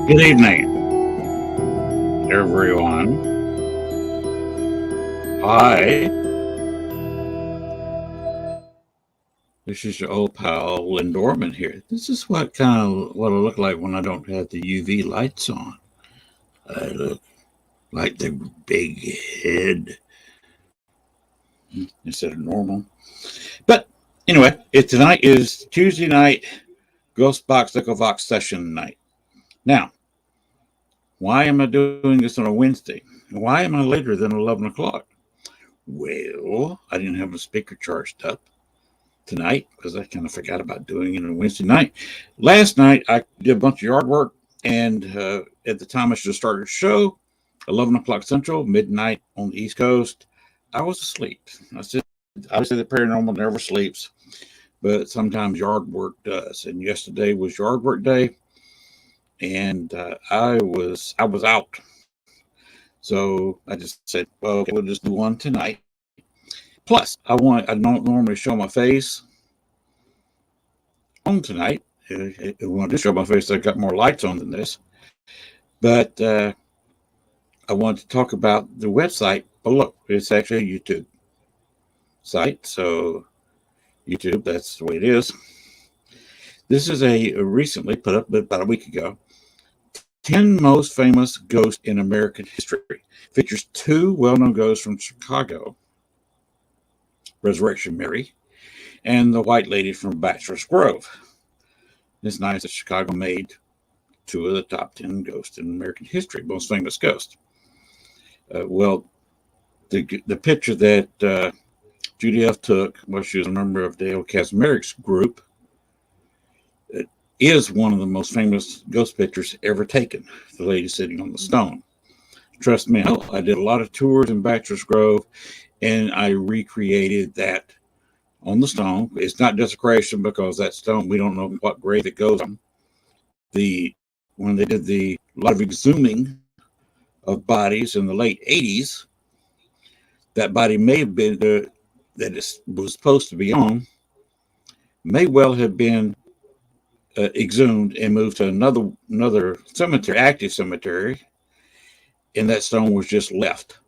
Good evening, everyone. Hi, this is your old pal Lynn Dorman here. This is what I look like when I don't have the UV lights on. I look like the big head instead of normal. But anyway, tonight is Tuesday night, Ghost Box Echovox session night. Now, why am I doing this on a Wednesday? Why am I later than 11 o'clock? Well, I didn't have a speaker charged up tonight because I kind of forgot about doing it on Wednesday night. Last night, I did a bunch of yard work, and at the time I should have started the show, 11 o'clock Central, midnight on the East Coast, I was asleep. I say the paranormal never sleeps, but sometimes yard work does. And yesterday was yard work day, and I was out. So I just said, well, okay, we'll just do one tonight. Plus, I don't normally show my face on tonight. When I do show my face, I've got more lights on than this. But I wanted to talk about the website below. It's actually a YouTube site. So YouTube, that's the way it is. This is a recently put up about a week ago. 10 most famous ghosts in American history. Features 2 well-known ghosts from Chicago, Resurrection Mary, and the White Lady from Bachelor's Grove. It's nice that Chicago made 2 of the top 10 ghosts in American history, most famous ghosts. The picture that Judy F. took, well, she was a member of Dale Kazmarik's group, is one of the most famous ghost pictures ever taken, the lady sitting on the stone. Trust me, I did a lot of tours in Bachelor's Grove, and I recreated that on the stone. It's not desecration because that stone, we don't know what grave it goes on. When they did a lot of exhuming of bodies in the late 80s, that body may have been that it was supposed to be on, may well have been exhumed and moved to another cemetery, active cemetery, and that stone was just left.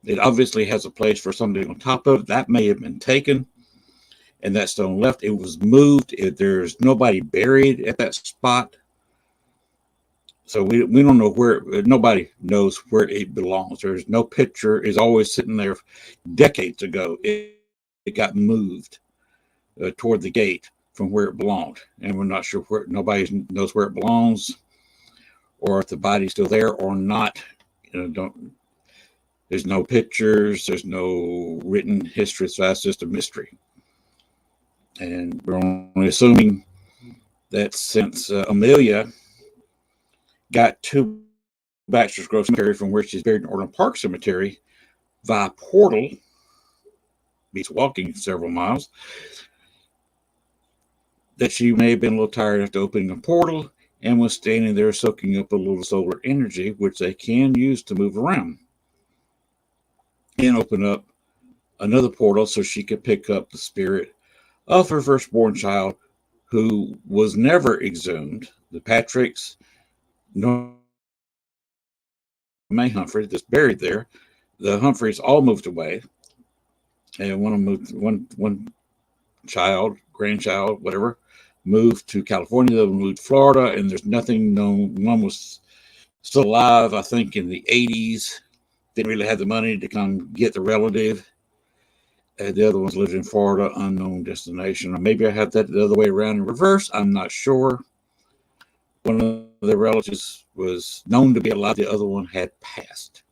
It obviously has a place for something on top of it. That may have been taken, and that stone left. It was moved. There's nobody buried at that spot. So we don't know where, nobody knows where it belongs. There's no picture. It's always sitting there decades ago. It got moved toward the gate from where it belonged. And we're not sure where, nobody knows where it belongs or if the body's still there or not. There's no pictures. There's no written history. So that's just a mystery. And we're only assuming that since Amelia got to Bachelor's Grove Cemetery from where she's buried in Orland Park Cemetery via portal, beats walking several miles, that she may have been a little tired after opening a portal and was standing there soaking up a little solar energy, which they can use to move around, and open up another portal so she could pick up the spirit of her firstborn child, who was never exhumed. The Patricks, nor May Humphrey, that's buried there. The Humphreys all moved away, and one child, grandchild, whatever, moved to California. The other moved to Florida, and there's nothing known. One was still alive, I think, in the 80s. Didn't really have the money to come get the relative. The other ones lived in Florida, unknown destination. Or maybe I had that the other way around in reverse. I'm not sure. One of the relatives was known to be alive. The other one had passed.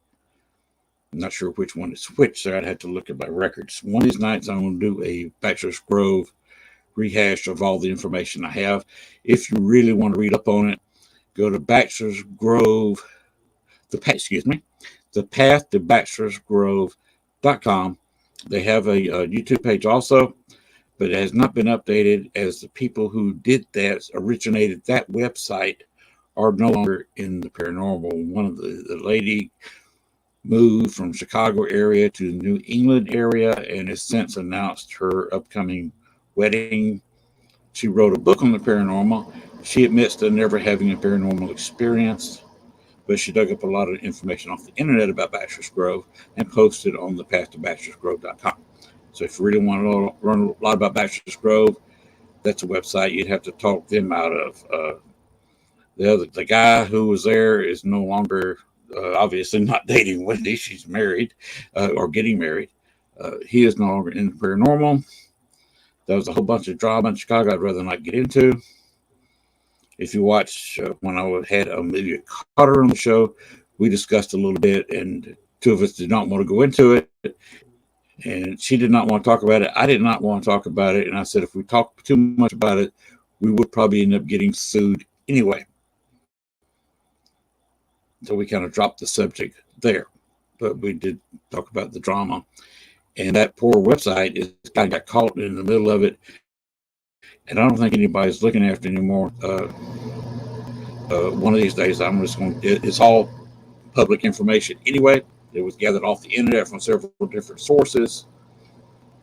I'm not sure which one is which, so I'd have to look at my records. One of these nights, I'm going to do a Bachelor's Grove rehash of all the information I have. If you really want to read up on it, go to Bachelor's Grove, the path to bachelorsgrove.com. They have a YouTube page also, but it has not been updated as the people who did that, originated that website, are no longer in the paranormal. One of the lady moved from Chicago area to the New England area and has since announced her upcoming wedding She wrote a book on the paranormal. She admits to never having a paranormal experience, but she dug up a lot of information off the internet about Bachelor's Grove and posted on the path to bachelorsgrove.com. So if you really want to learn a lot about Bachelor's Grove, that's a website you'd have to talk them out of. The guy who was there is no longer, obviously not dating Wendy. She's married or getting married. He is no longer in the paranormal. There was a whole bunch of drama in Chicago I'd rather not get into. If you watch when I had Amelia Cotter on the show, we discussed a little bit, and two of us did not want to go into it. And she did not want to talk about it. I did not want to talk about it. And I said, if we talk too much about it, we would probably end up getting sued anyway. So we kind of dropped the subject there. But we did talk about the drama. And that poor website is kind of got caught in the middle of it. And I don't think anybody's looking after it anymore. One of these days, I'm just going to, it's all public information anyway. It was gathered off the internet from several different sources.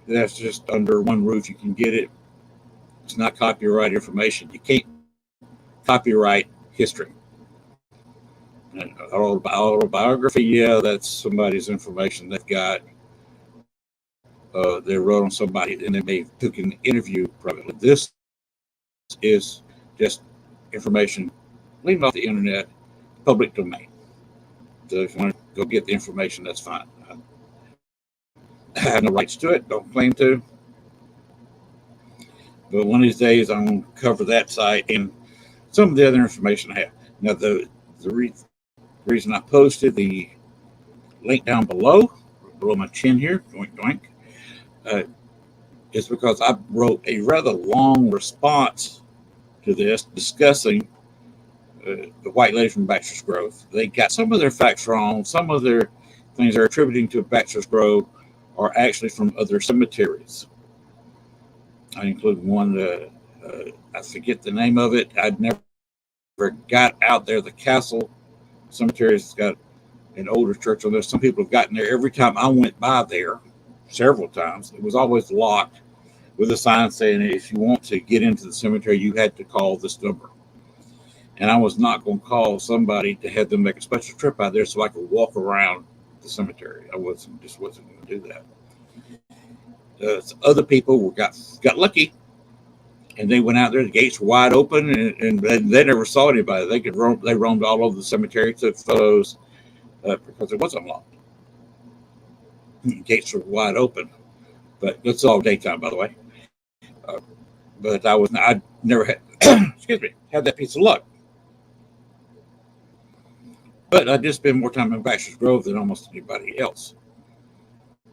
That's just under one roof. You can get it. It's not copyright information. You can't copyright history. Autobiography, yeah, that's somebody's information they've got. They wrote on somebody and then they took an interview privately. This is just information leaving off the internet, public domain. So if you want to go get the information, that's fine. I have no rights to it, don't claim to. But one of these days, I'm going to cover that site and some of the other information I have. Now, the reason I posted the link down below my chin here, doink, doink, is because I wrote a rather long response to this discussing the white lady from Bachelor's Grove. They got some of their facts wrong. Some of their things they're attributing to Bachelor's Grove are actually from other cemeteries. I include one, I forget the name of it. I'd never got out there. The Castle Cemetery has got an older church on there. Some people have gotten there every time I went by there, several times. It was always locked with a sign saying if you want to get into the cemetery, you had to call this number. And I was not going to call somebody to have them make a special trip out there so I could walk around the cemetery. I wasn't going to do that. Other people got lucky, and they went out there. The gates were wide open, and they never saw anybody. They roamed all over the cemetery, took photos because it was unlocked. The gates were wide open, but it's all daytime, by the way. But I never had, had that piece of luck. But I did spend more time in Bachelor's Grove than almost anybody else,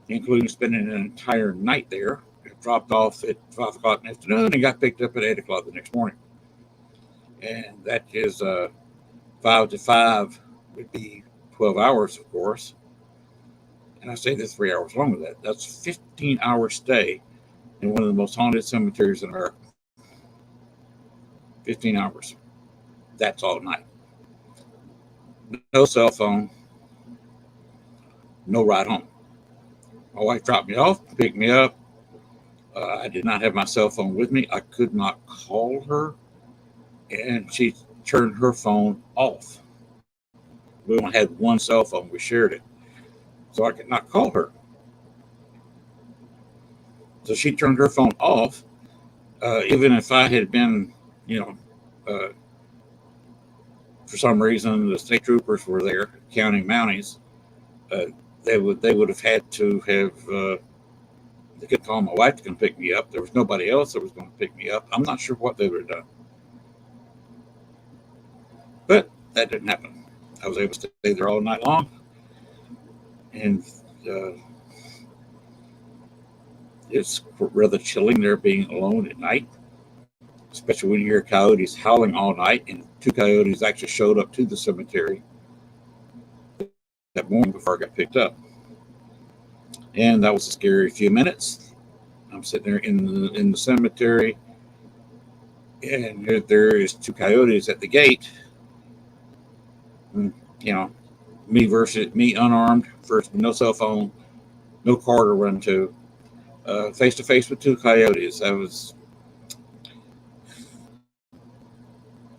including spending an entire night there. It dropped off at 5 o'clock in the afternoon and got picked up at 8 o'clock the next morning. And that is 5 to 5 would be 12 hours, of course. And I say that's 3 hours long with that. That's a 15-hour stay in one of the most haunted cemeteries in America. 15 hours. That's all night. No cell phone. No ride home. My wife dropped me off, picked me up. I did not have my cell phone with me. I could not call her. And she turned her phone off. We only had one cell phone. We shared it. So I could not call her. So she turned her phone off. Even if I had been, for some reason, the state troopers were there counting Mounties. They would have had to have. They could call my wife to come pick me up. There was nobody else that was going to pick me up. I'm not sure what they would have done, but that didn't happen. I was able to stay there all night long, and it's rather chilling there being alone at night, especially when you hear coyotes howling all night. And 2 coyotes actually showed up to the cemetery that morning before I got picked up. And that was a scary few minutes. I'm sitting there in the cemetery, and there is 2 coyotes at the gate. Me unarmed, first, no cell phone, no car to run to, face with 2 coyotes.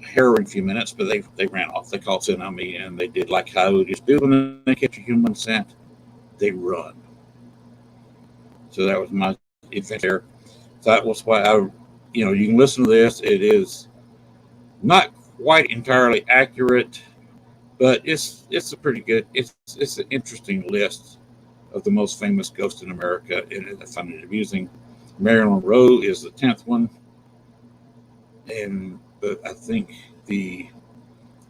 harrowing few minutes, but they ran off. They called in on me, and they did like coyotes do when they catch a human scent. They run. So that was my adventure there. So that was why you can listen to this. It is not quite entirely accurate, but it's a pretty good. It's an interesting list of the most famous ghosts in America, and I find it amusing. Marilyn Monroe is the 10th one, but I think the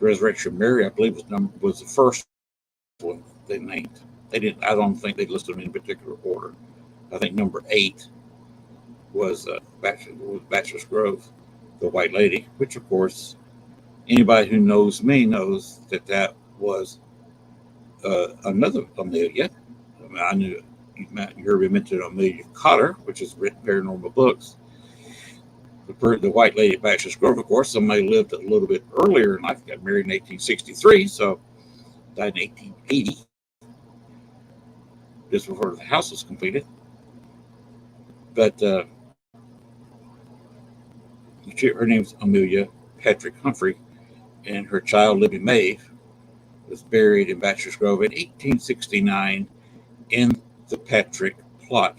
Resurrection of Mary, I believe, was the first one they named. They didn't. I don't think they listed them in particular order. I think number 8 was Bachelor's Grove, the White Lady, which of course anybody who knows me knows that was another Amelia. I mean, I knew you heard me mention Amelia Cotter, which has written paranormal books. The White Lady at Bachelor's Grove, of course, somebody lived a little bit earlier in life, got married in 1863, so died in 1880, just before the house was completed. But her name's Amelia Patrick Humphrey, and her child, Libby Maeve, was buried in Bachelor's Grove in 1869 in the Patrick plot.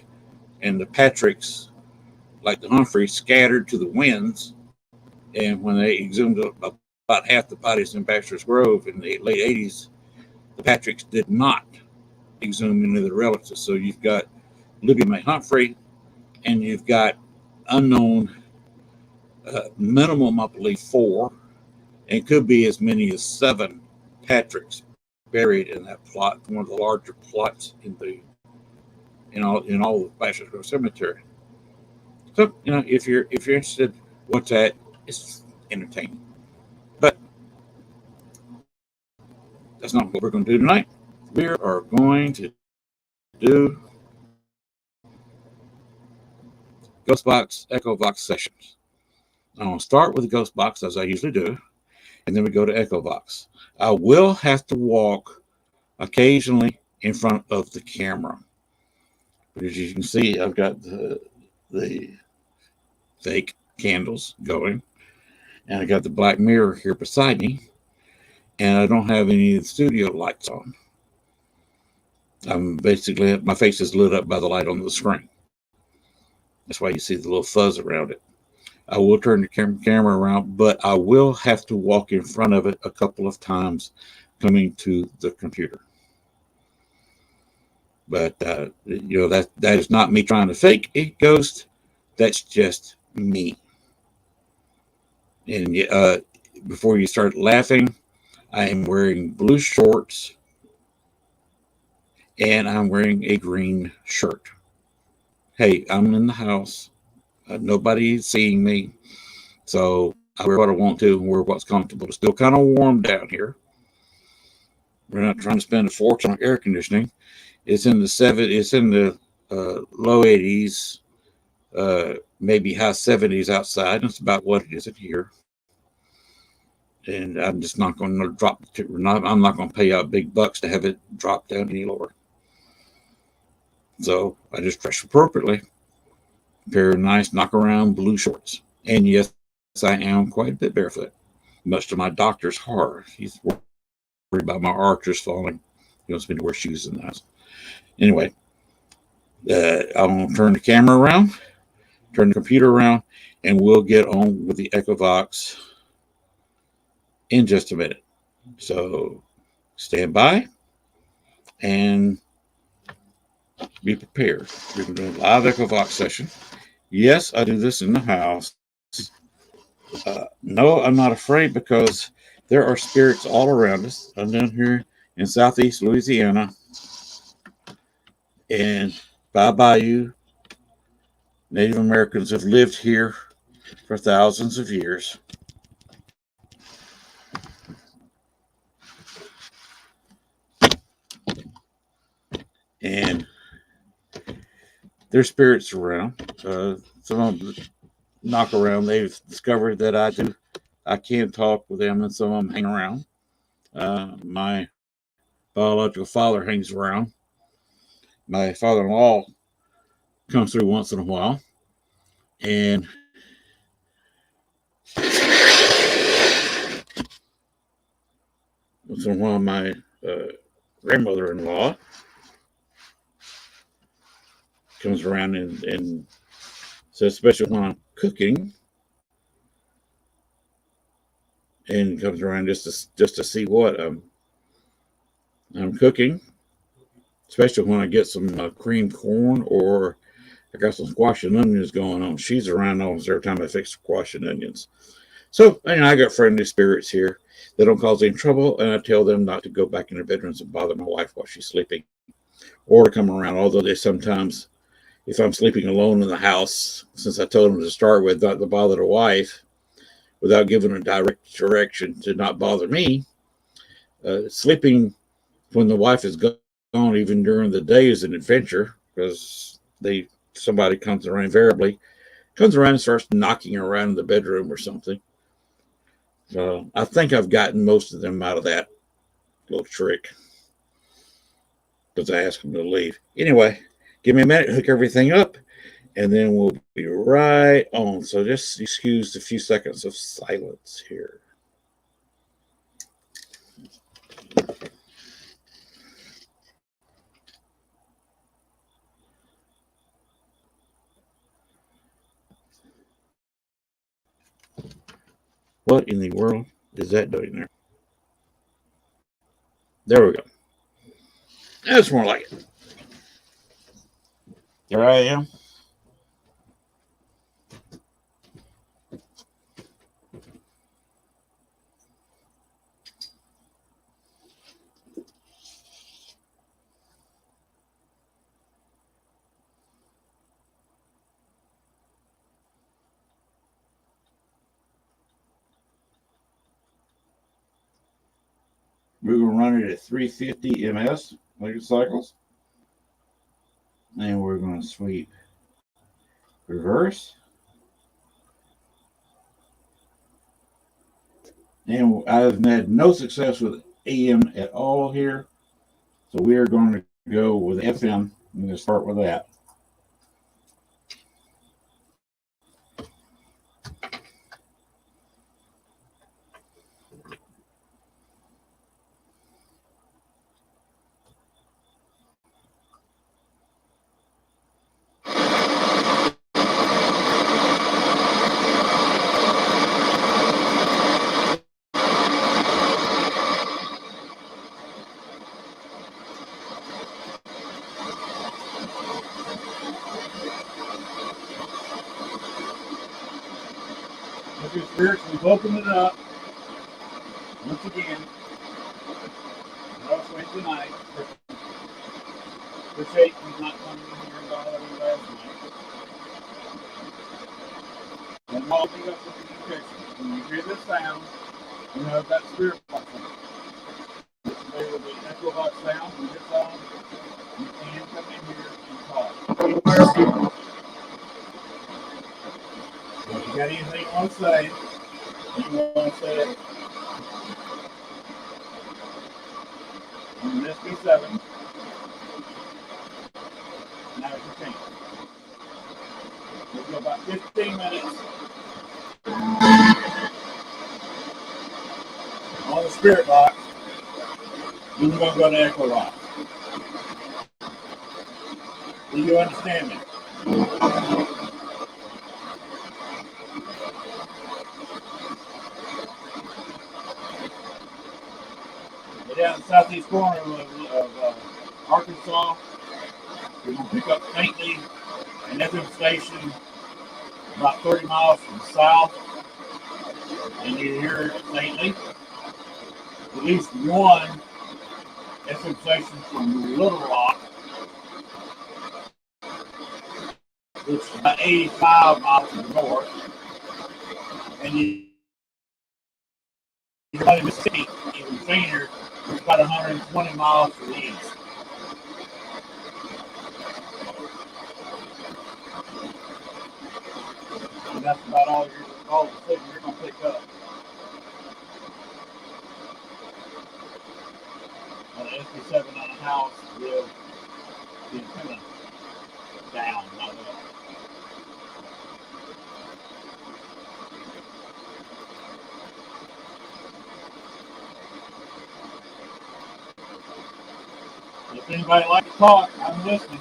And the Patricks, like the Humphreys, scattered to the winds. And when they exhumed about half the bodies in Bachelor's Grove in the late 80s, the Patricks did not exhume any of their relatives. So you've got Libby May Humphrey, and you've got unknown, minimum, I believe, 4, and could be as many as 7 Patricks buried in that plot, one of the larger plots in all of Bachelor's Grove Cemetery. So if you're interested, what's that? It's entertaining, but that's not what we're going to do tonight. We are going to do Ghost Box Echovox sessions. I'm going to start with the Ghost Box as I usually do, and then we go to Echovox. I will have to walk occasionally in front of the camera. But as you can see, I've got the fake candles going, and I got the black mirror here beside me, and I don't have any of the studio lights on. My face is lit up by the light on the screen. That's why you see the little fuzz around it. I will turn the camera around, but I will have to walk in front of it a couple of times coming to the computer. But that is not me trying to fake a ghost. That's just me. And before you start laughing, I am wearing blue shorts and I'm wearing a green shirt. Hey, I'm in the house. Nobody's seeing me, so I wear what I want to and wear what's comfortable. It's still kind of warm down here. We're not trying to spend a fortune on air conditioning. It's in the low 80s, maybe high 70s outside. That's about what it is in here. And I'm just not going to I'm not going to pay out big bucks to have it drop down any lower. So I just dress appropriately. A pair of nice knock-around blue shorts. And yes, I am quite a bit barefoot, much to my doctor's horror. He's worried about my arches falling. He wants me to wear shoes in the house. Anyway, I'm going to turn the camera around, turn the computer around, and we'll get on with the Echovox in just a minute. So stand by and be prepared. We're going to do a live Echovox session. Yes, I do this in the house. No, I'm not afraid because there are spirits all around us. I'm down here in southeast Louisiana. And by Bayou, Native Americans have lived here for thousands of years. And there's spirits around. Some of them knock around. They've discovered that I can talk with them, and some of them hang around. My biological father hangs around. My father-in-law comes through once in a while. And once in a while, my grandmother-in-law comes around and says, especially when I'm cooking, and comes around just to see what I'm cooking, especially when I get some creamed corn or I got some squash and onions going on. She's around almost every time I fix squash and onions. So, I got friendly spirits here. They don't cause any trouble, and I tell them not to go back in their bedrooms and bother my wife while she's sleeping, or to come around. Although they sometimes, if I'm sleeping alone in the house, since I told them to start with not to bother the wife, without giving a direct direction to not bother me, sleeping when the wife is gone, even during the day, is an adventure because somebody comes around invariably comes around and starts knocking around in the bedroom or something. I think I've gotten most of them out of that little trick because I asked them to leave. Anyway, give me a minute, hook everything up, and then we'll be right on. So just excuse a few seconds of silence here. What in the world is that doing there? There we go. That's more like it. There I am. We're going to run it at 350 ms megacycles. And we're going to sweep reverse. And I've had no success with AM at all here. So we are going to go with FM. I'm going to start with that. Okay, spirits, we've opened it up. Once again, last Wednesday night. Appreciate you not coming in here and bothering me last night. And all things up with communication. When you hear this sound, you know that's spirit box. There will be Echovox sound when it's on. You can come in here and talk. So if you got anything you want to say, you want to say it on SB7, now you can. We'll go about 15 minutes on the spirit box. Then we're going to go to Echovox. Do you understand me? We're down in the southeast corner of Arkansas. We're going to pick up faintly an FM station about 30 miles from the south. And you hear it faintly. At least one FM station from Little Rock, which is about 85 miles to the north. And you hear in Mississippi, even fainter, it's about 120 miles to the east. And that's about all the signal you're going to pick up. On the SB7 on a house with the antenna down, not up. Anybody like to talk? I'm listening.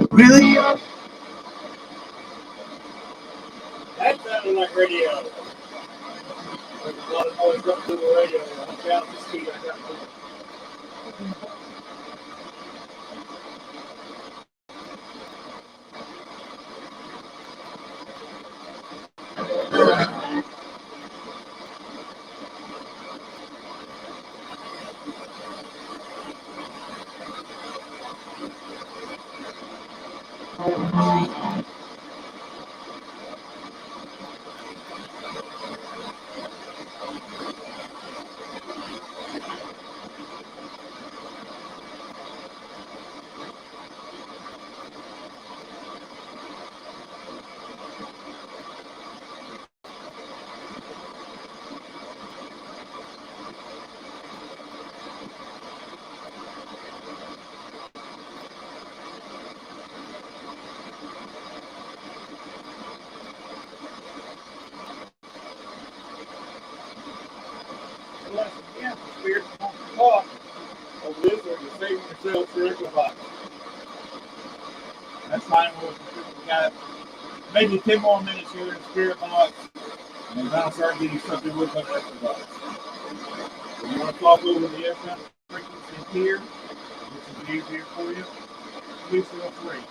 Really? That sounded like radio. There's a lot of noise up through the radio. Watch out the speed I got. Again, the spirits won't talk over this, or you're saving yourself for Echovox. That's fine. We got maybe 10 more minutes here in Spirit Box, and then I'll start getting something with on Echovox. If you want to talk over the FM frequency here, which is easier for you, please feel free.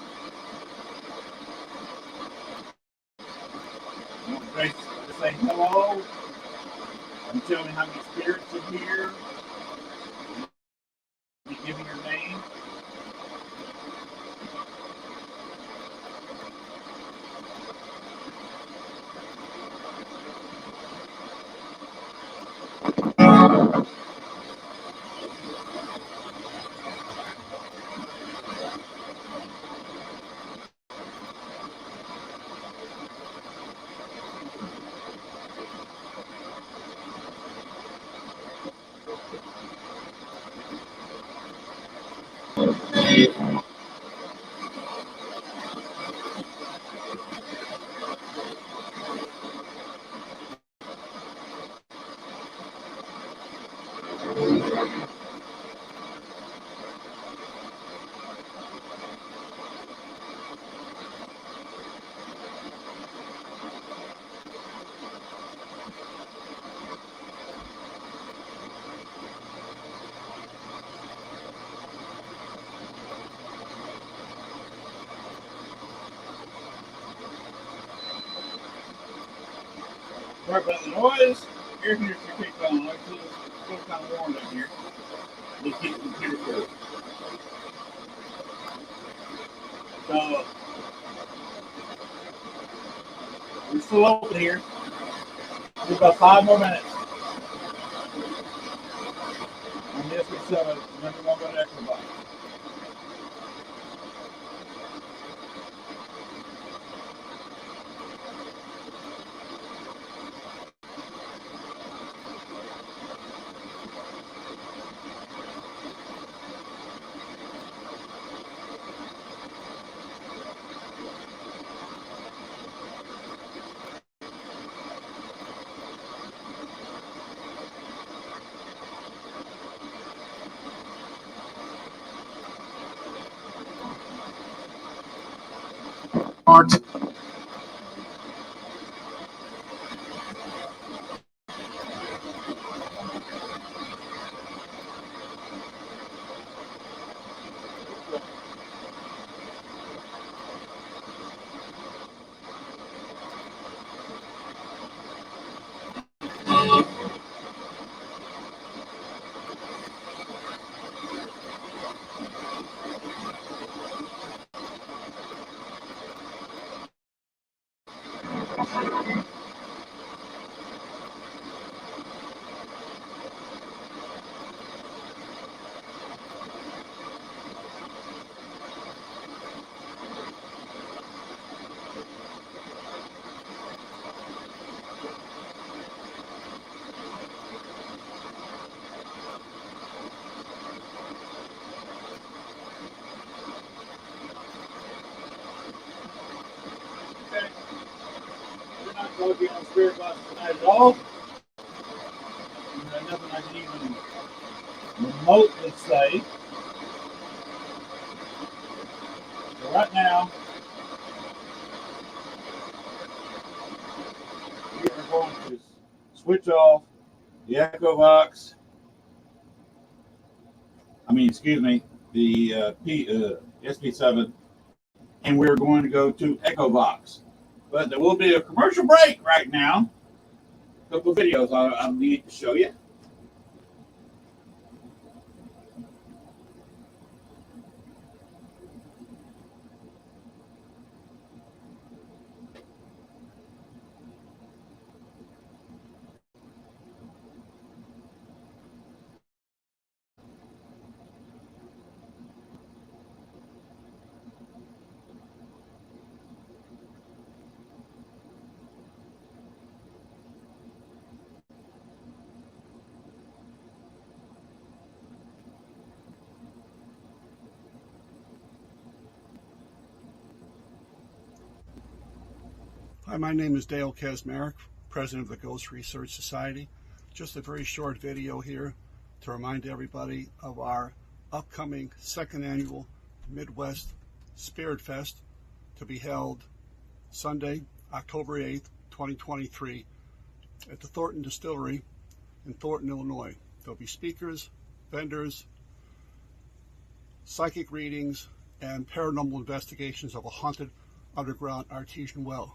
You want to just say hello and tell me how many spirits are here. You give me your name. Sorry about the noise. Air conditioner kicked on. Like it's still kind of warm down here. Just keep the computer cool. So we're still open here. We've got 5 more minutes. On this we sell it. Then we're going to go to Echovox. Art. spirit box tonight at all. There's nothing I can even remotely say. So right now, we are going to switch off the Echovox. The SP7, and we're going to go to Echovox. But there will be a commercial break right now. A couple of videos I'll need to show you. Hi, my name is Dale Kaczmarek, President of the Ghost Research Society. Just a very short video here to remind everybody of our upcoming second annual Midwest Spirit Fest to be held Sunday, October 8th, 2023 at the Thornton Distillery in Thornton, Illinois. There'll be speakers, vendors, psychic readings, and paranormal investigations of a haunted underground artesian well.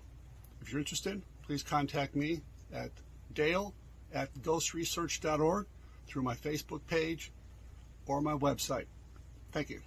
If you're interested, please contact me at dale@ghostresearch.org through my Facebook page or my website. Thank you.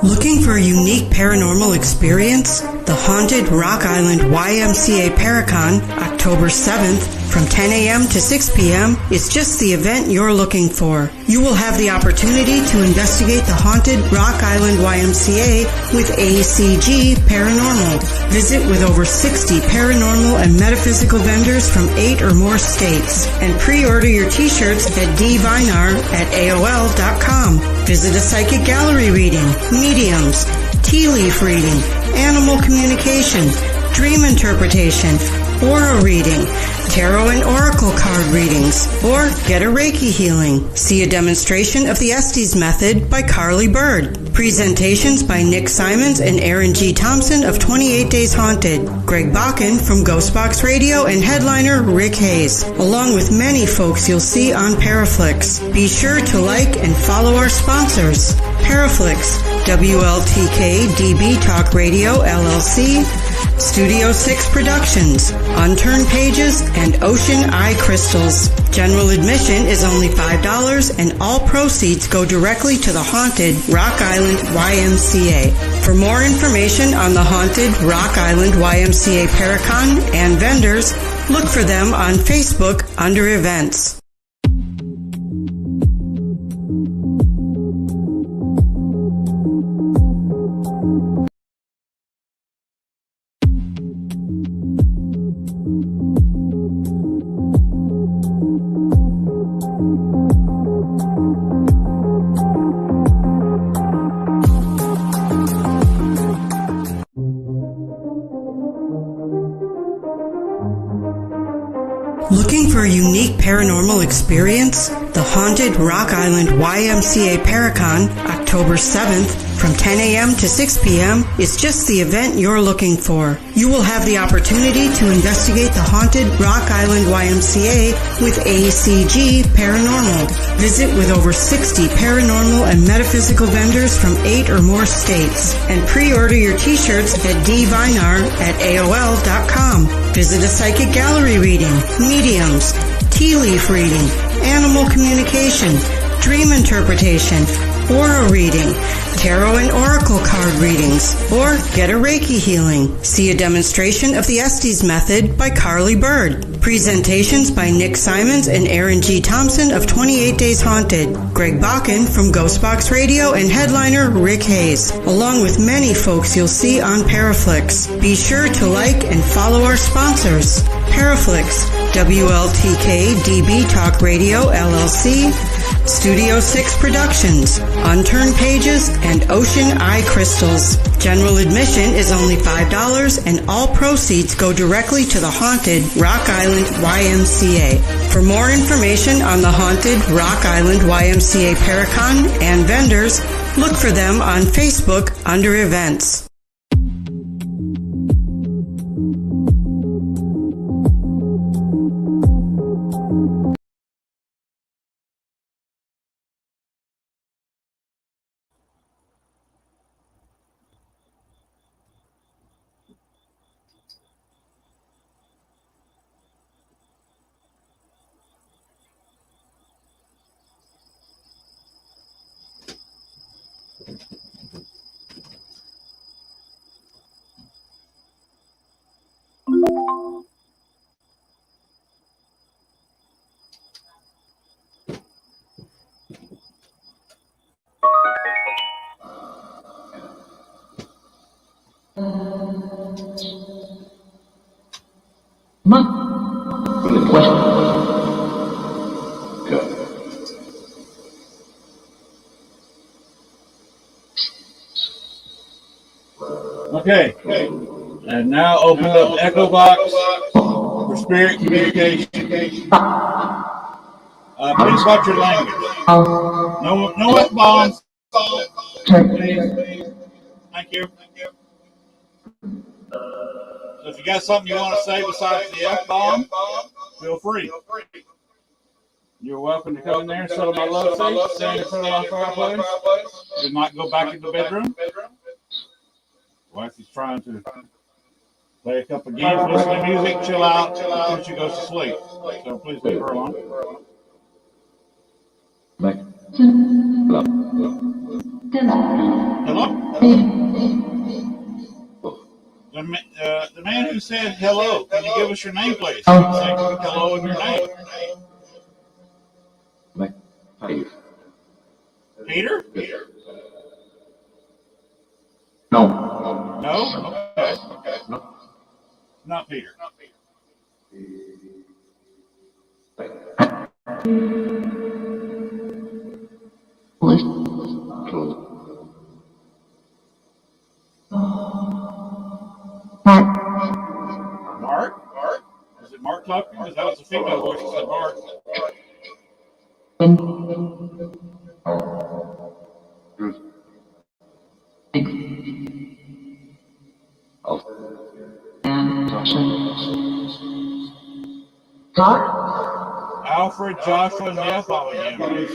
Looking for a unique paranormal experience? The Haunted Rock Island YMCA Paracon, October 7th, from 10 a.m. to 6 p.m. is just the event you're looking for. You will have the opportunity to investigate the Haunted Rock Island YMCA with ACG Paranormal. Visit with over 60 paranormal and metaphysical vendors from 8 or more states. And pre-order your t-shirts at dvinar@aol.com. Visit a psychic gallery reading, mediums, tea leaf reading, animal communication, dream interpretation, aura reading, tarot and oracle card readings, or get a Reiki healing. See a demonstration of the Estes Method by Carly Bird. Presentations by Nick Simons and Aaron G. Thompson of 28 Days Haunted, Greg Bakken from Ghostbox Radio, and headliner Rick Hayes, along with many folks you'll see on Paraflix. Be sure to like and follow our sponsors: Paraflix, WLTK DB Talk Radio LLC, Studio 6 Productions, Unturned Pages, and Ocean Eye Crystals. General admission is only $5, and all proceeds go directly to the Haunted Rock Island YMCA. For more information on the Haunted Rock Island YMCA Paracon and vendors, look for them on Facebook under Events. Looking for a unique paranormal experience? The Haunted Rock Island YMCA Paracon, October 7th, from 10 a.m. to 6 p.m. is just the event you're looking for. You will have the opportunity to investigate the Haunted Rock Island YMCA with ACG Paranormal. Visit with over 60 paranormal and metaphysical vendors from 8 or more states. And pre-order your t-shirts at dvinar@aol.com. Visit a psychic gallery reading, mediums, tea leaf reading, animal communication, dream interpretation, aura reading, tarot and oracle card readings, or get a Reiki healing. See a demonstration of the Estes method by Carly Bird. Presentations by Nick Simons and Aaron G. Thompson of 28 Days Haunted, Greg Bakken from Ghostbox Radio, and headliner Rick Hayes, along with many folks you'll see on Paraflix. Be sure to like and follow our sponsors: Paraflix, WLTK DB Talk Radio LLC, Studio 6 Productions, Unturned Pages, and Ocean Eye Crystals. General admission is only $5, and all proceeds go directly to the Haunted Rock Island YMCA. For more information on the Haunted Rock Island YMCA Paracon and vendors, look for them on Facebook under Events. Okay. And now open up Echovox for spirit communication. Please watch your language. No F-bombs. Please. Thank you. So if you got something you want to say besides the F-bomb, feel free. You're welcome to come in there and sit on my love seat, stand in front of my fireplace. Do not go back in the bedroom. Wife is trying to play a couple games, listen to music, chill out until she goes to sleep. So please leave her alone. Hello? The man who said hello, can you give us your name, please? Say hello and your name. Peter? No? Okay. Not Peter. Mark? Is it Mark talking? Because that was a female voice that said Mark. Alfred, Joshua, and Jeff, all again, please.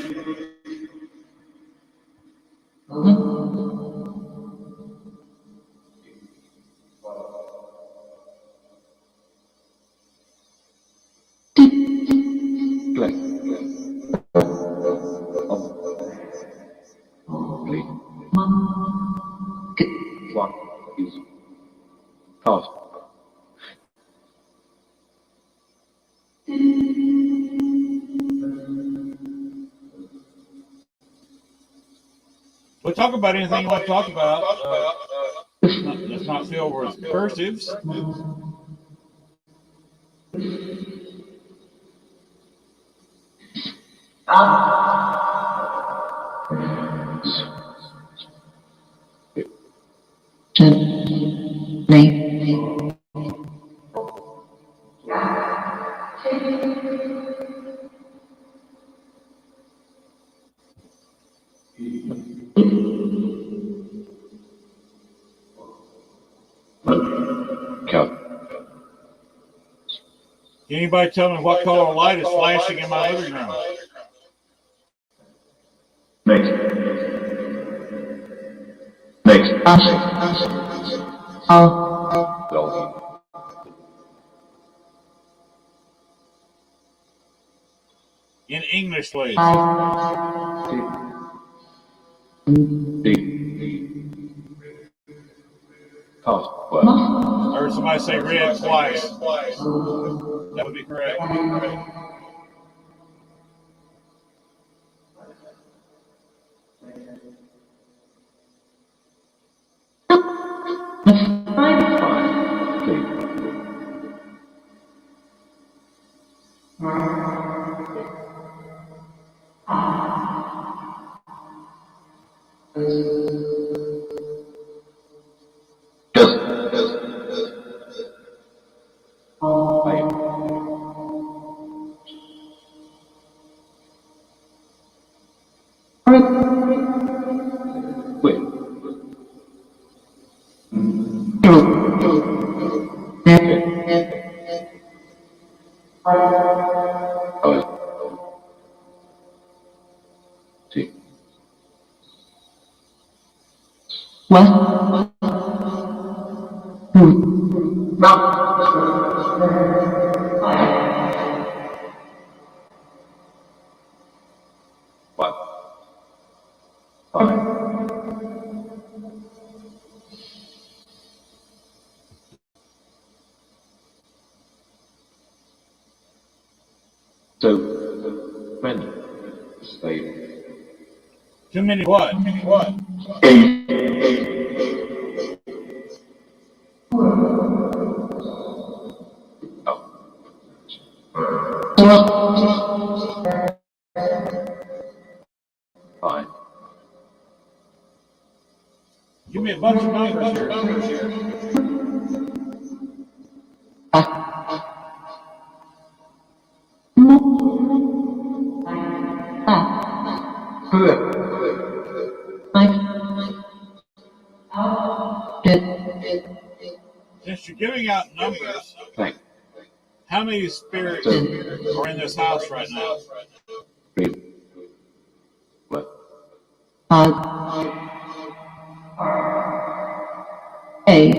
We'll talk about anything you want to talk about. Let's not filled with cursives. Anybody tell me what color light is flashing in my living room? Next. In English, please. Cost. What? I heard somebody say red twice. That would be correct. So, when they Too many what? fine. Give me a bunch of numbers here. Since you're giving out numbers, Thanks. how many spirits are in this house right now? What? Eight?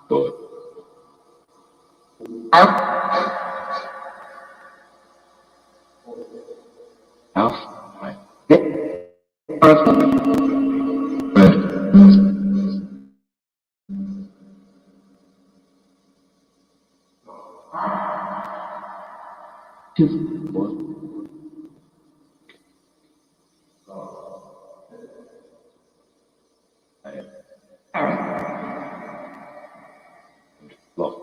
Good. House? Right. Look.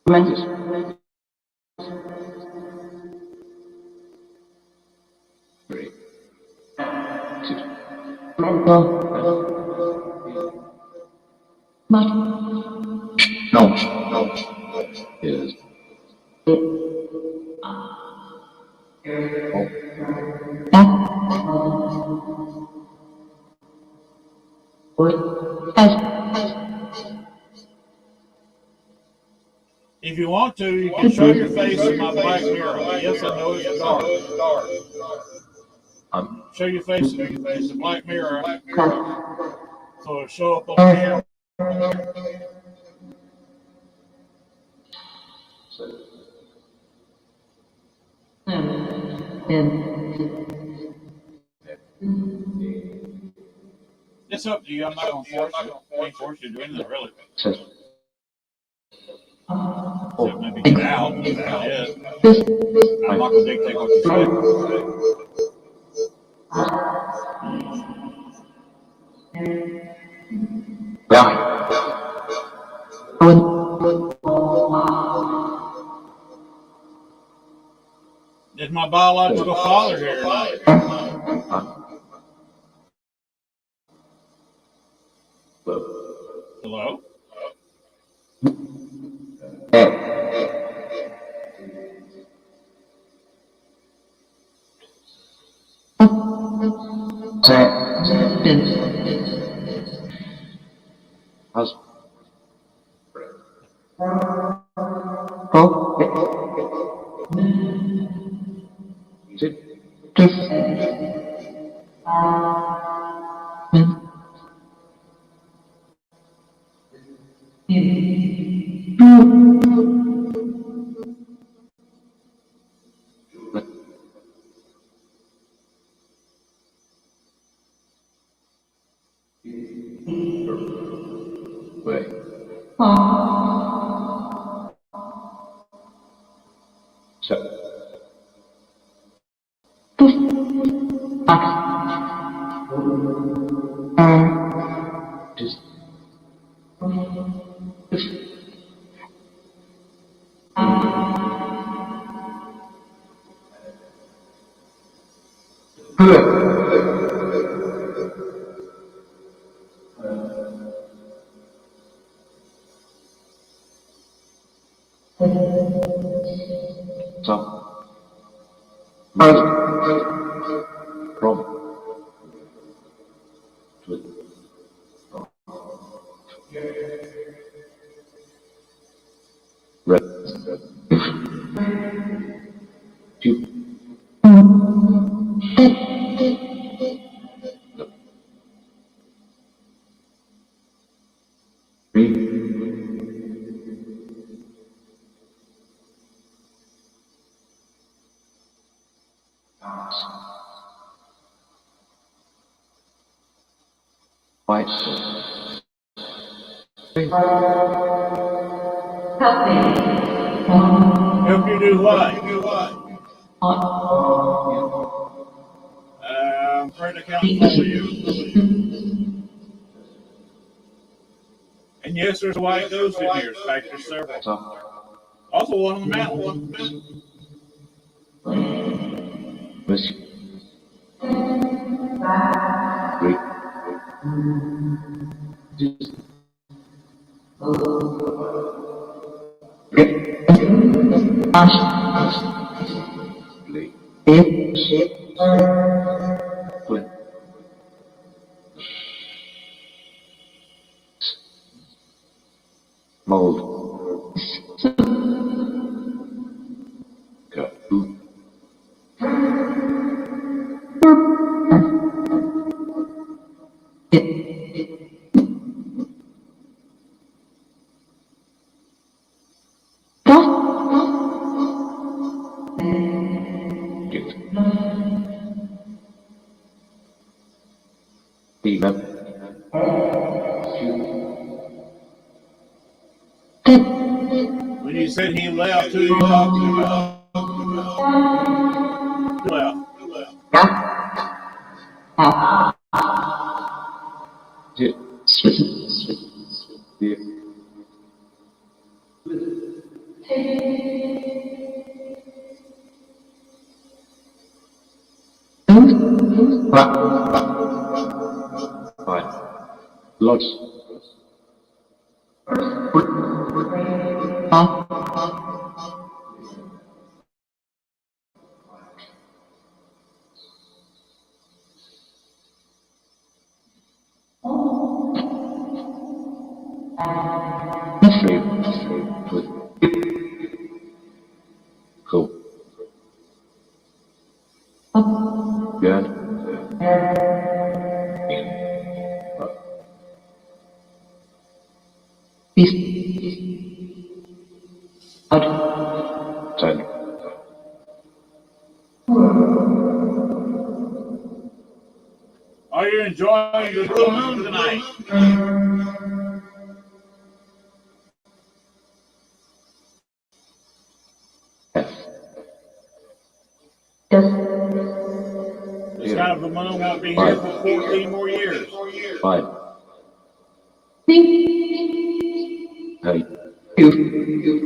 Tremendous. Three. Two. No. Is. If you want to, you can show your face in my black mirror. Yes, I know it's dark. Show your face in the black mirror, so it'll show up on the camera. It's up to you. I'm not going to force you. I can't force you to do anything, really. So maybe get out. That's about it. I'm not going to dictate what you say. Is my biological father here tonight? Hello? husband. Oh, wait. So, just so, problem with red. Two, three, white. Help you do what? I'm trying to count for you. And yes, there's a white ghost in here. In fact, there's several. So, Also one on the mountain. whiskey. Three. Just play. Play. Mold. Got food. Get. Team up. When you said he left, who are you talking about? Who left? Hit. Yeah. Fine. Lots. Cool. Good. Ten. Are you enjoying the full moon tonight? This kind of a moon won't be here for 14 more years. Five. Hey. Five. Two.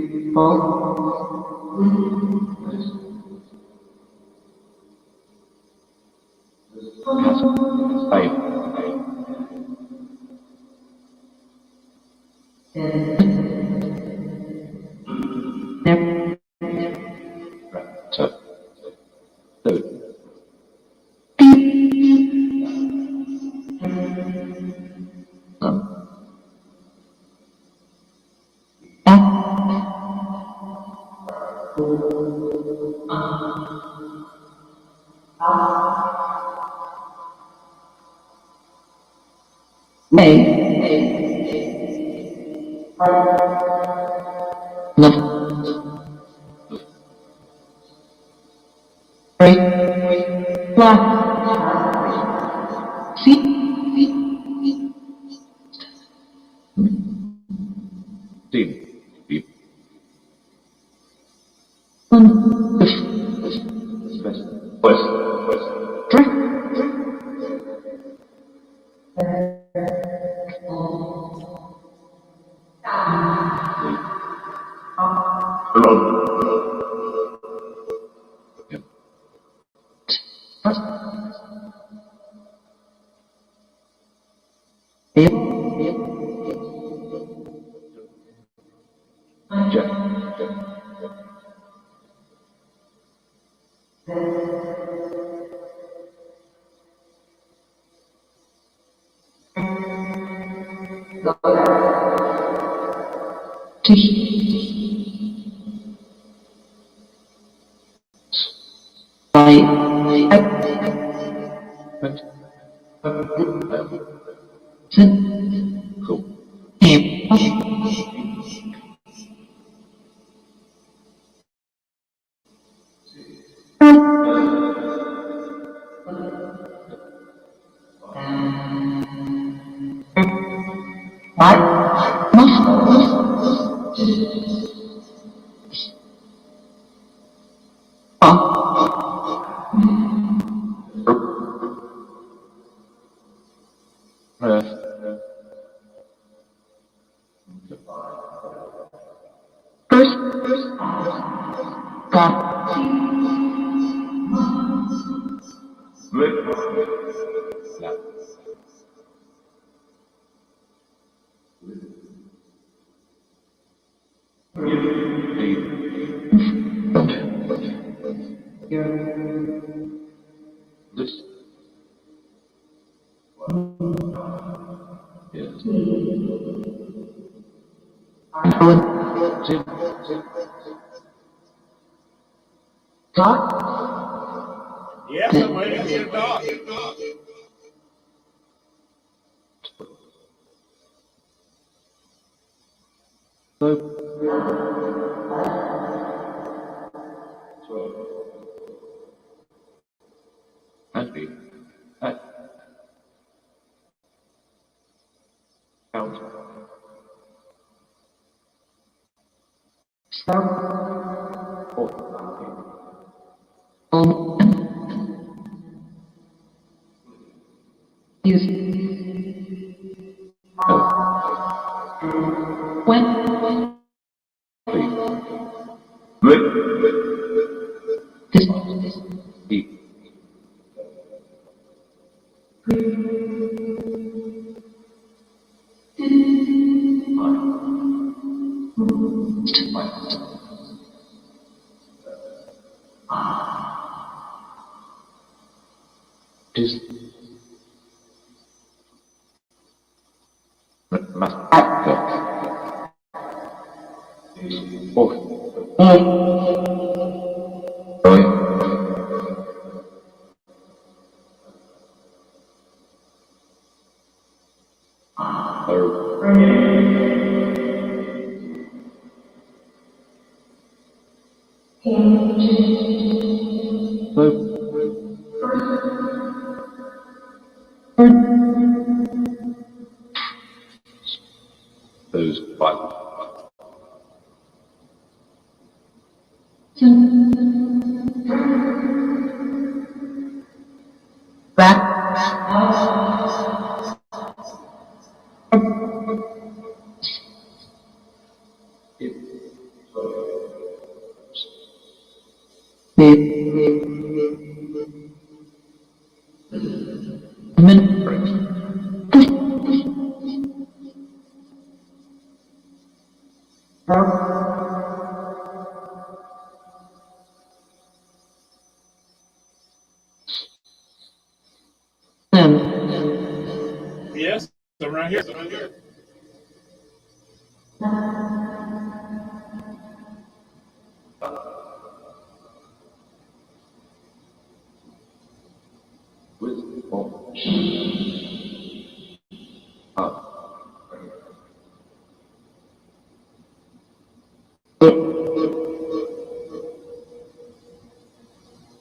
Yes, I'm waiting for you to talk. Yes, I'm right here.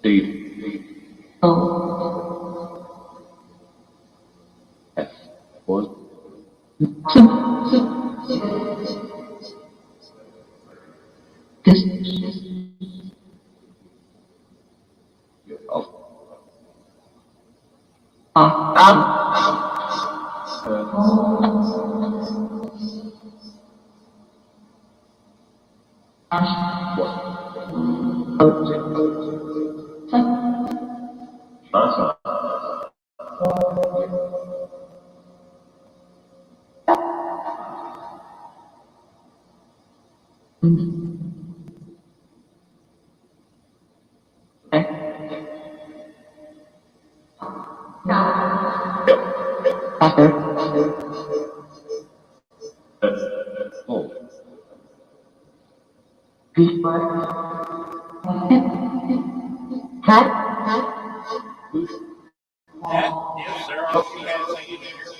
D. F. Was. Of. Oh. Yes, sir. She had a second here.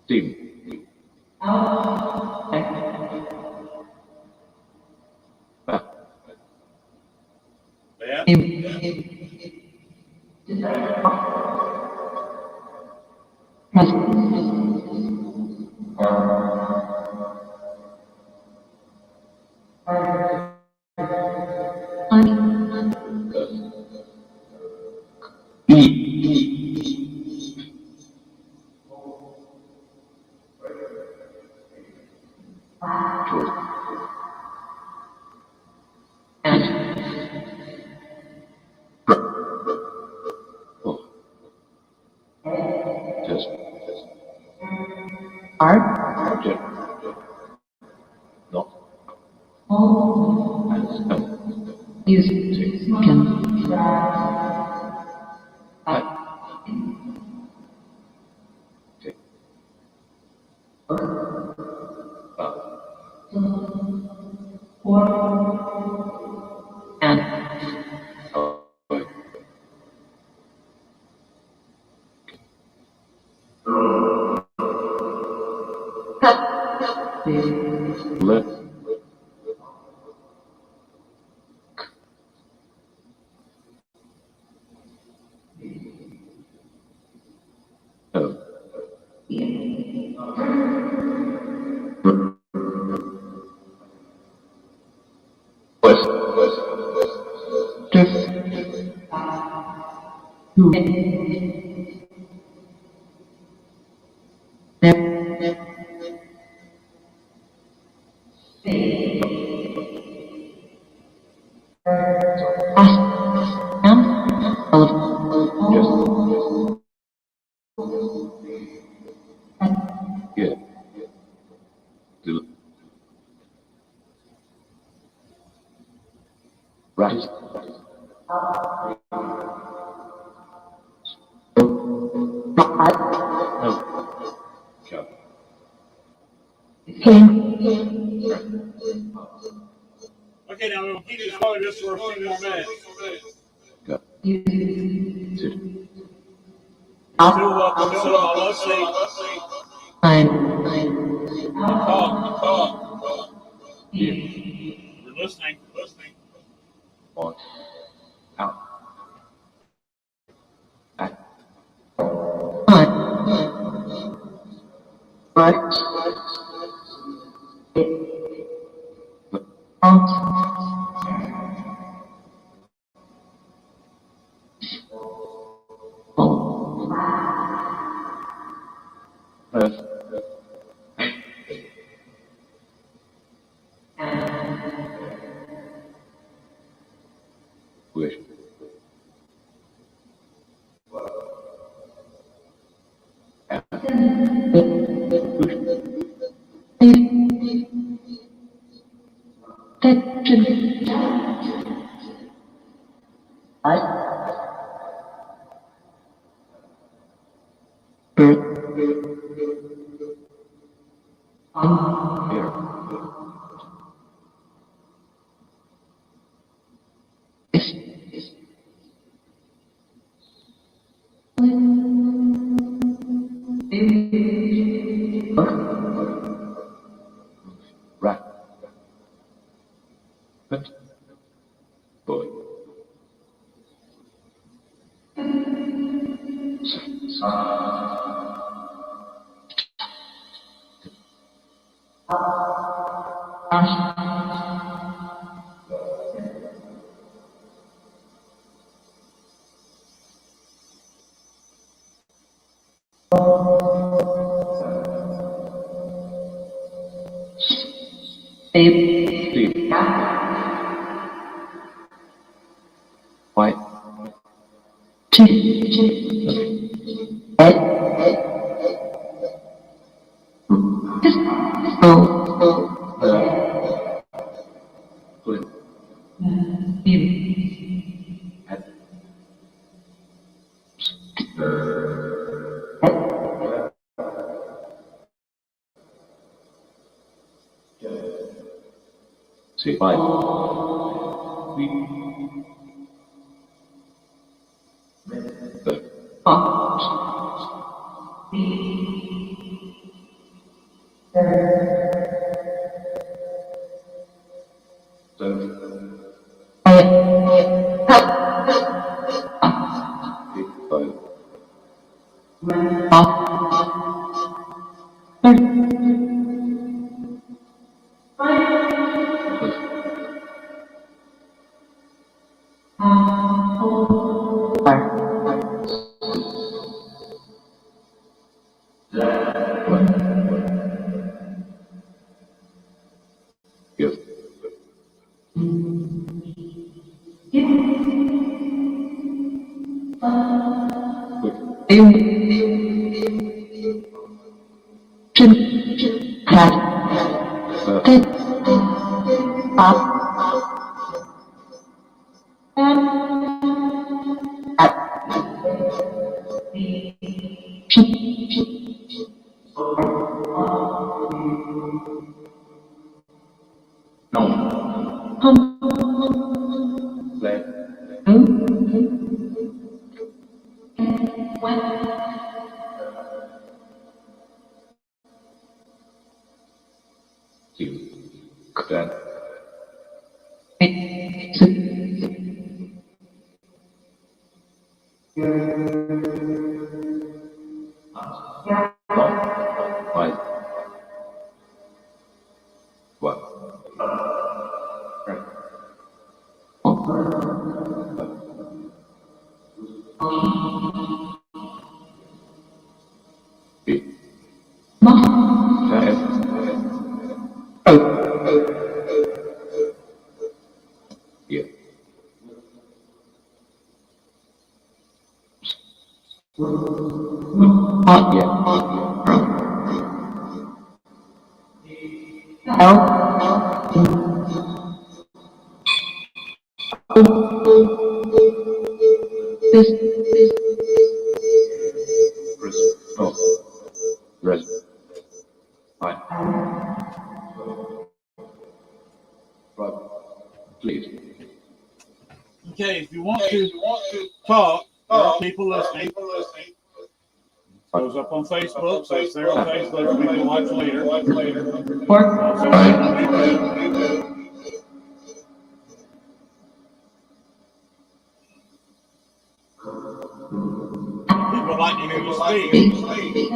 Team. Beth? Oh. Just. Object. No. Okay. Right. Left. Oh. West. Yeah. Do. Right. No. Okay. Okay, now we'll keep this going just for a few more minutes. Go. Two. Still welcome. Still on my love seat. Talk. Yeah. We're listening. On. Out. Back. Left. Wish. White. Good. See, white. Okay, if you want to talk, there are people listening. Goes up on Facebook, so it's there on Facebook. We can watch later. Also on YouTube. People like to hear you speak.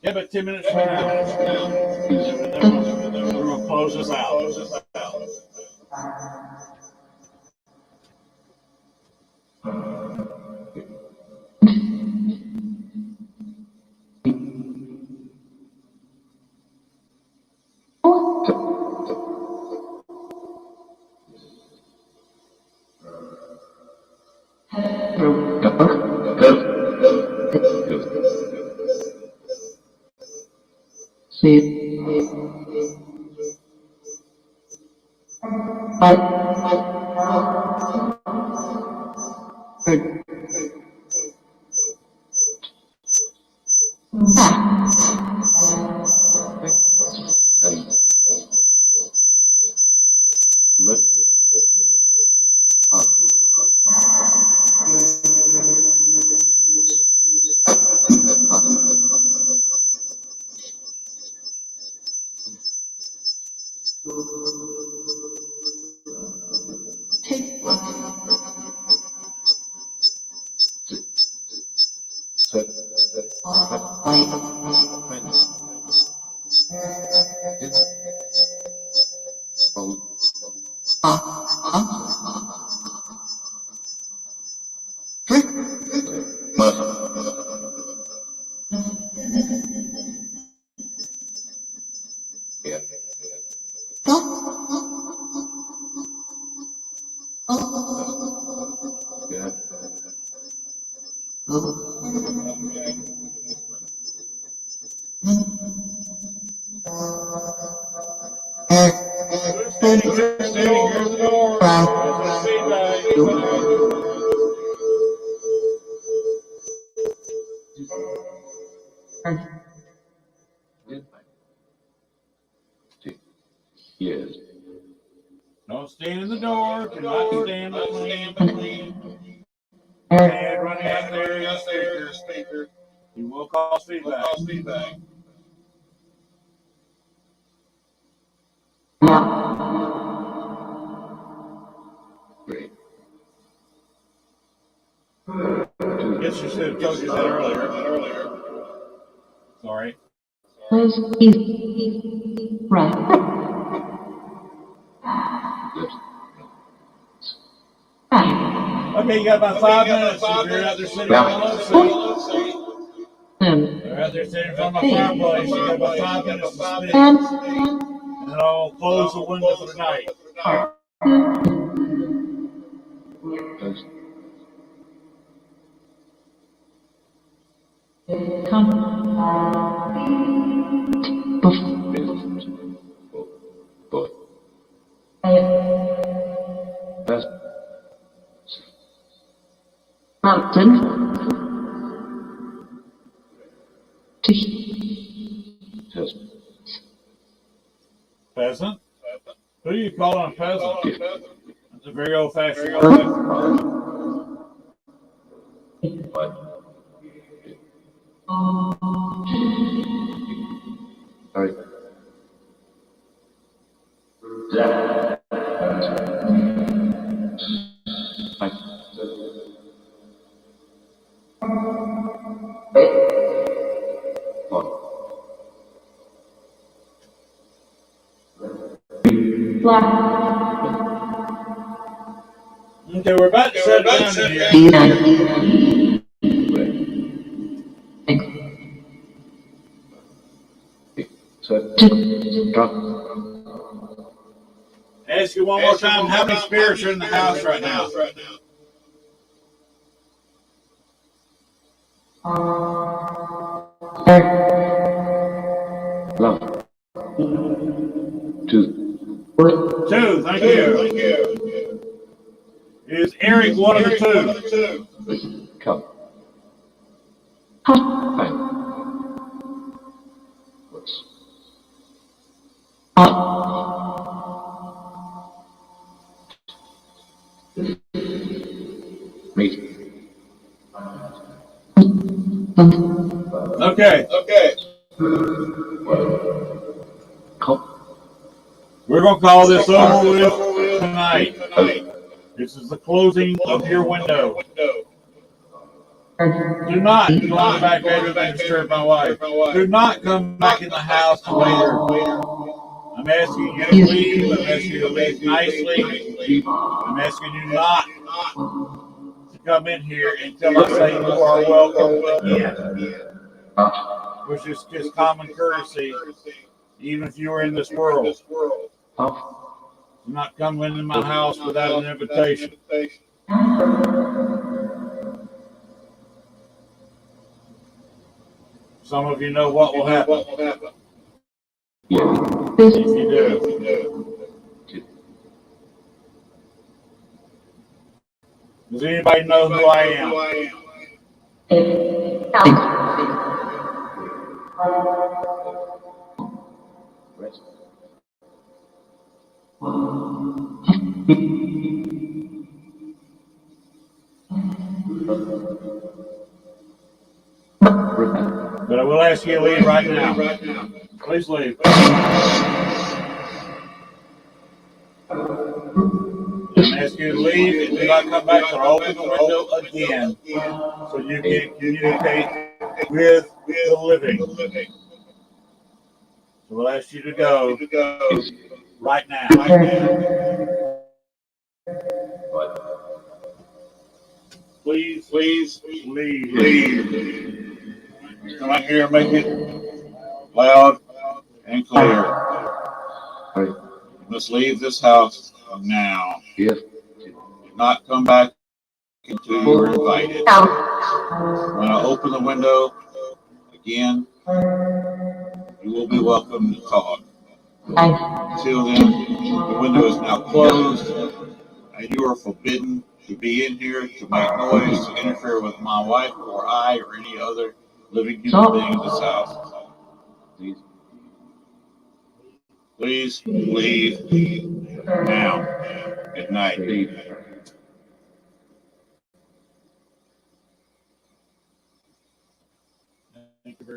Yeah, but 10 minutes from now, we're going to close this out. Lift up. Set. Standing here at the door. There's feedback. Yes. Don't stand in the door. Do not stand between. And running out there, speaker. You will cause feedback. Great. Guess you should have told you that earlier. Sorry. Close easy. Right. Lift. Right. Okay, you got about 5 minutes. You're out there sitting on the love seat. They're out there sitting in front of my fireplace. You got about 5 minutes to speak. And then I'll close the window for the night. Lift. Best. Mountain. Test. Peasant? Who are you calling a peasant? That's a very old-fashioned word. What? All right. Okay, we're about to shut down here. Drop. Ask you one more time, how many spirits are in the house right now? Love. Two. 2, thank you. Is Eric one of the 2? Come. Fine. What's meet? Okay. Come. We're going to call this over with tonight. This is the closing of your window. Do not go back there and disturb my wife. Do not come back in the house later. I'm asking you to leave. I'm asking you to leave nicely. I'm asking you not to come in here until I say you are welcome again, which is just common courtesy, even if you are in this world. Off. Do not come into my house without an invitation. Some of you know what will happen. Yeah. If you do. Does anybody know who I am? But I will ask you to leave right now. Please leave. I'm asking you to leave and do not come back till I open the window again so you can communicate with the living. So we'll ask you to go right now. Please leave. Come out here and make it loud and clear. You must leave this house now. Yes. Do not come back until you are invited. When I open the window again, you will be welcome to talk. Until then, the window is now closed, and you are forbidden to be in here, to make noise, to interfere with my wife or I or any other living human being in this house. Please leave now. Good night.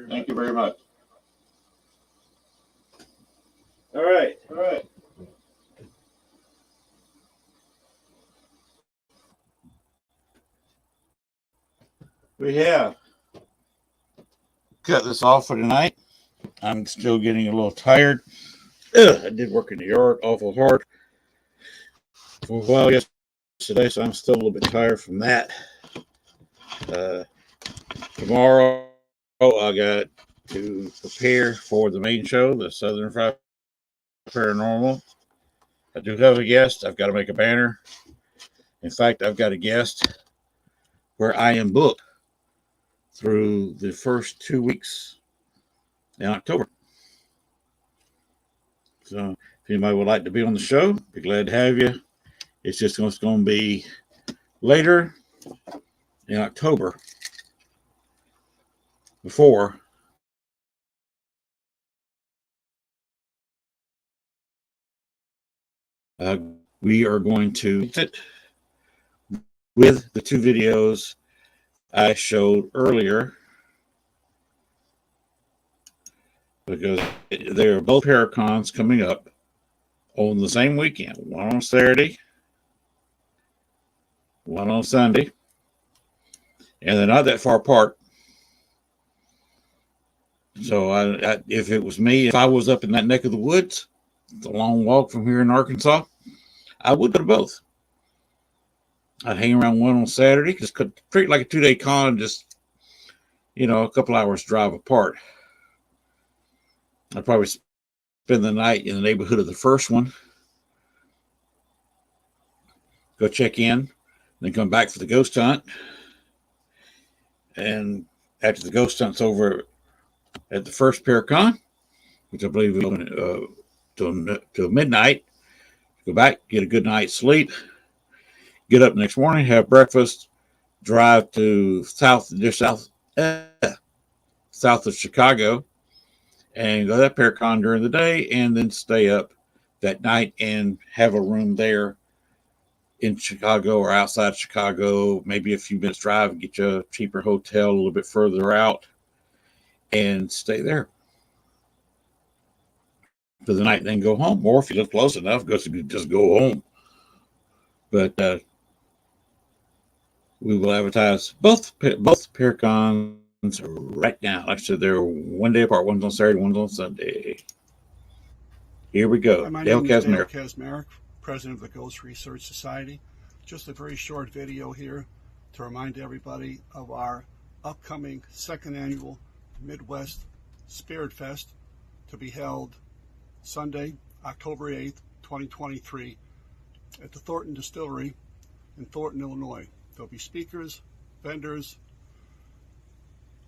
Thank you very much. All right. We have cut this off for tonight. I'm still getting a little tired. I did work in the yard awful hard for a while yesterday, so I'm still a little bit tired from that. Tomorrow, I got to prepare for the main show, the Southern Fried Paranormal. I do have a guest. I've got to make a banner. In fact, I've got a guest where I am booked through the first 2 weeks in October. So if anybody would like to be on the show, be glad to have you. It's just going to be later in October before we are going to sit with the two videos I showed earlier, because there are both Paracons coming up on the same weekend, one on Saturday, one on Sunday, and they're not that far apart. So if it was me, if I was up in that neck of the woods, the long walk from here in Arkansas, I would go to both. I'd hang around one on Saturday, just treat it like a 2-day con, just, a couple hours drive apart. I'd probably spend the night in the neighborhood of the first one, go check in, then come back for the ghost hunt. And after the ghost hunt's over at the first Paracon, which I believe is open till midnight, go back, get a good night's sleep, get up next morning, have breakfast, drive to south of Chicago, and go to that Paracon during the day, and then stay up that night and have a room there in Chicago or outside Chicago, maybe a few minutes drive, and get you a cheaper hotel a little bit further out and stay there for the night, then go home. Or if you live close enough, just go home. But we will advertise both Paracons right now. Like I said, they're 1 day apart. One's on Saturday, one's on Sunday. Here we go. My Dale name is Dale Kazmarek. Kazmarek, president of the Ghost Research Society. Just a very short video here to remind everybody of our upcoming second annual Midwest Spirit Fest, to be held Sunday, October 8th, 2023 at the Thornton Distillery in Thornton, Illinois. There'll be speakers, vendors,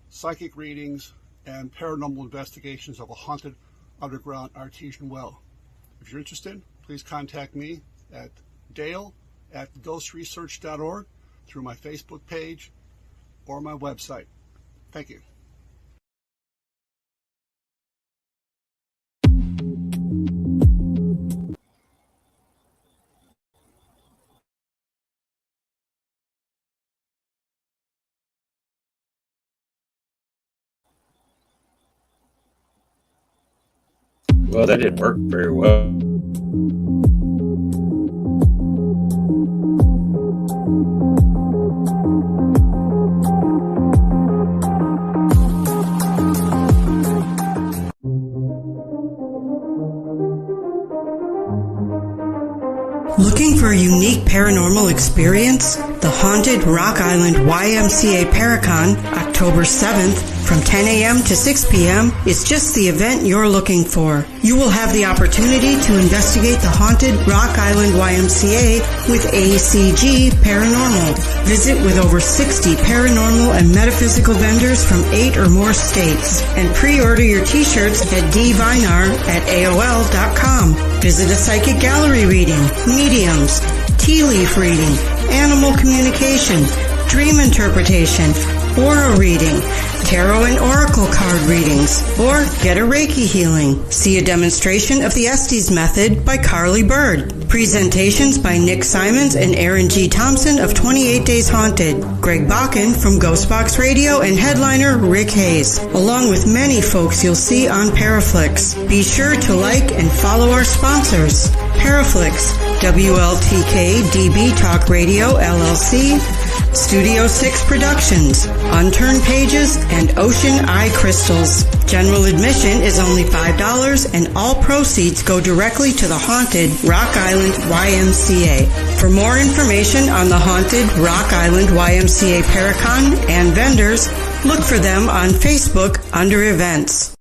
psychic readings, and paranormal investigations of a haunted underground artesian well. If you're interested, please contact me at dale@ghostresearch.org. through my Facebook page or my website. Thank you. Well, that didn't work very well. Looking for a unique paranormal experience? The Haunted Rock Island YMCA Paracon, October 7th, from 10 a.m. to 6 p.m. is just the event you're looking for. You will have the opportunity to investigate the Haunted Rock Island YMCA with ACG Paranormal. Visit with over 60 paranormal and metaphysical vendors from 8 or more states. And pre-order your t-shirts at dvinar@aol.com. Visit a psychic gallery reading, mediums, tea leaf reading, animal communication, dream interpretation, aura reading, tarot and oracle card readings, or get a Reiki healing. See a demonstration of the Estes Method by Carly Bird. Presentations by Nick Simons and Aaron G. Thompson of 28 Days Haunted, Greg Bakken from Ghostbox Radio, and headliner Rick Hayes, along with many folks you'll see on Paraflix. Be sure to like and follow our sponsors: Paraflix, WLTK DB Talk Radio LLC, Studio 6 Productions, Unturned Pages, and Ocean Eye Crystals. General admission is only $5, and all proceeds go directly to the Haunted Rock Island YMCA. For more information on the Haunted Rock Island YMCA Paracon and vendors, look for them on Facebook under Events.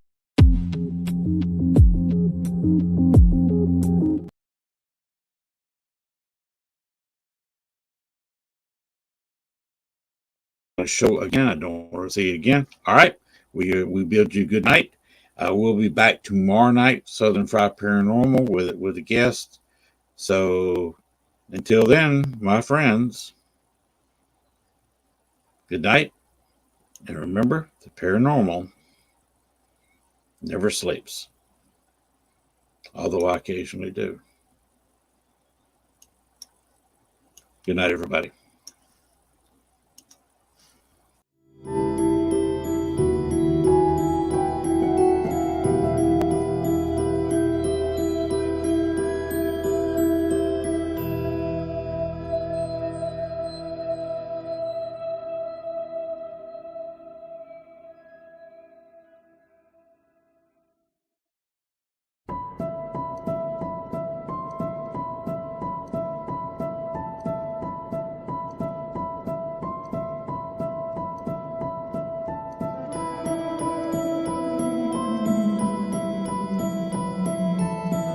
Show again. I don't want to see it again. All right. We bid you good night. We'll be back tomorrow night, Southern Fried Paranormal, with a guest. So until then, my friends, good night. And remember, the paranormal never sleeps, although I occasionally do. Good night, everybody.